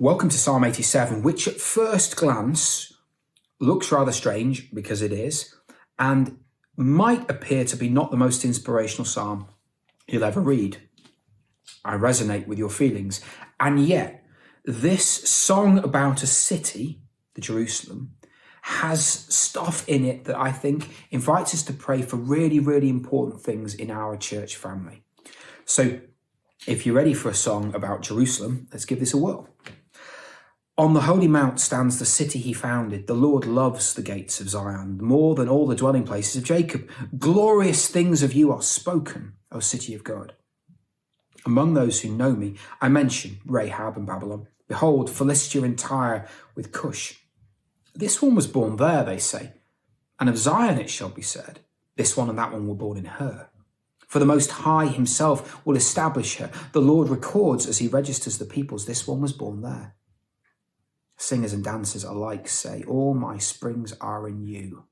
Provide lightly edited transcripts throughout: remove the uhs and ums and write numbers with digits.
Welcome to Psalm 87, which at first glance looks rather strange, because it is, and might appear to be not the most inspirational psalm you'll ever read. I resonate with your feelings. And yet, this song about a city, the Jerusalem, has stuff in it that I think invites us to pray for really, really important things in our church family. So if you're ready for a song about Jerusalem, let's give this a whirl. On the holy mount stands the city he founded. The Lord loves the gates of Zion more than all the dwelling places of Jacob. Glorious things of you are spoken, O city of God. Among those who know me, I mention Rahab and Babylon. Behold, Philistia and Tyre with Cush. This one was born there, they say, and of Zion it shall be said, this one and that one were born in her. For the Most High himself will establish her. The Lord records as he registers the peoples, this one was born there. Singers and dancers alike say, all my springs are in you.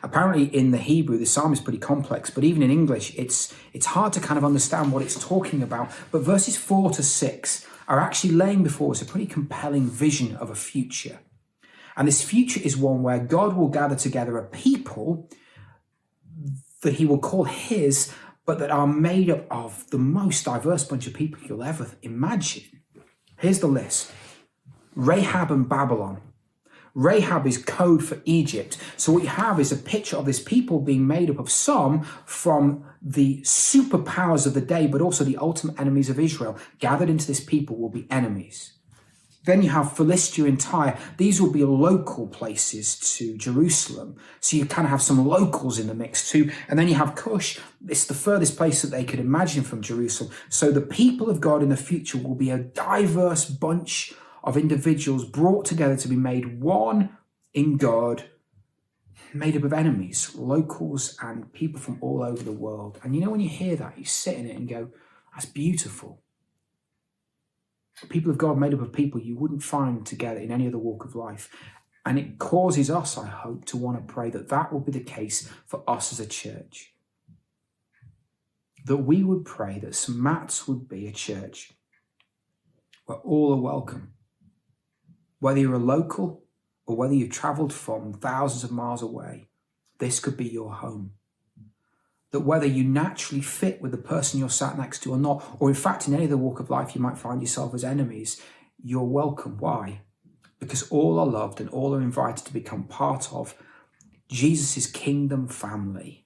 Apparently in the Hebrew, the psalm is pretty complex, but even in English, it's hard to kind of understand what it's talking about. But verses 4 to 6 are actually laying before us a pretty compelling vision of a future. And this future is one where God will gather together a people that he will call his, but that are made up of the most diverse bunch of people you'll ever imagine. Here's the list. Rahab and Babylon. Rahab is code for Egypt. So what you have is a picture of this people being made up of some from the superpowers of the day, but also the ultimate enemies of Israel. Gathered into this people will be enemies. Then you have Philistia and Tyre. These will be local places to Jerusalem. So you kind of have some locals in the mix too. And then you have Cush. It's the furthest place that they could imagine from Jerusalem. So the people of God in the future will be a diverse bunch of individuals brought together to be made one in God, made up of enemies, locals and people from all over the world. And you know, when you hear that, you sit in it and go, that's beautiful. People of God made up of people you wouldn't find together in any other walk of life. And it causes us, I hope, to want to pray that that will be the case for us as a church. That we would pray that St. Matt's would be a church where all are welcome. Whether you're a local or whether you've travelled from thousands of miles away, this could be your home. That whether you naturally fit with the person you're sat next to or not, or in fact in any other walk of life you might find yourself as enemies, you're welcome. Why? Because all are loved and all are invited to become part of Jesus' kingdom family.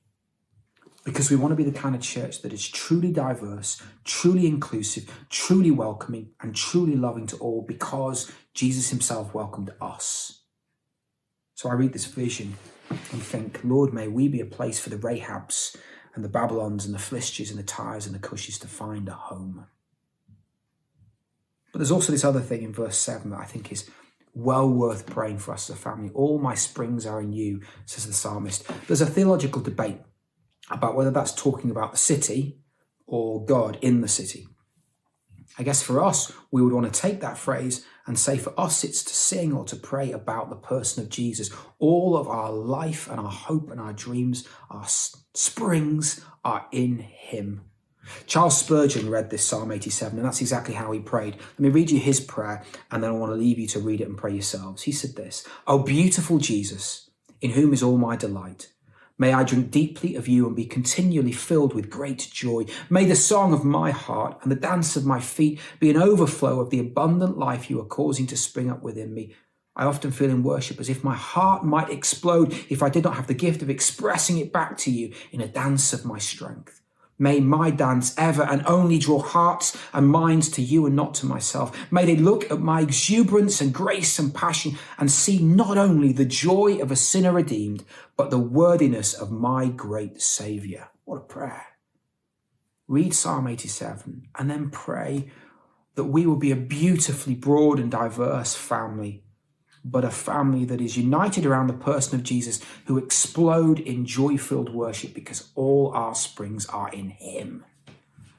Because we want to be the kind of church that is truly diverse, truly inclusive, truly welcoming, and truly loving to all, because Jesus himself welcomed us. So I read this vision and think, Lord, may we be a place for the Rahabs and the Babylons and the Philistians and the Tyres and the Cushes to find a home. But there's also this other thing in verse 7 that I think is well worth praying for us as a family. All my springs are in you, says the psalmist. There's a theological debate about whether that's talking about the city or God in the city. I guess for us, we would want to take that phrase and say for us it's to sing or to pray about the person of Jesus. All of our life and our hope and our dreams, our springs are in him. Charles Spurgeon read this Psalm 87, and that's exactly how he prayed. Let me read you his prayer, and then I want to leave you to read it and pray yourselves. He said this, "O beautiful Jesus, in whom is all my delight, may I drink deeply of you and be continually filled with great joy. May the song of my heart and the dance of my feet be an overflow of the abundant life you are causing to spring up within me. I often feel in worship as if my heart might explode if I did not have the gift of expressing it back to you in a dance of my strength. May my dance ever and only draw hearts and minds to you and not to myself. May they look at my exuberance and grace and passion and see not only the joy of a sinner redeemed, but the worthiness of my great Saviour." What a prayer. Read Psalm 87 and then pray that we will be a beautifully broad and diverse family, but a family that is united around the person of Jesus, who explode in joy-filled worship because all our springs are in him.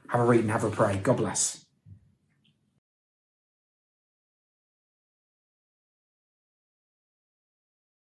Have a read and have a pray. God bless.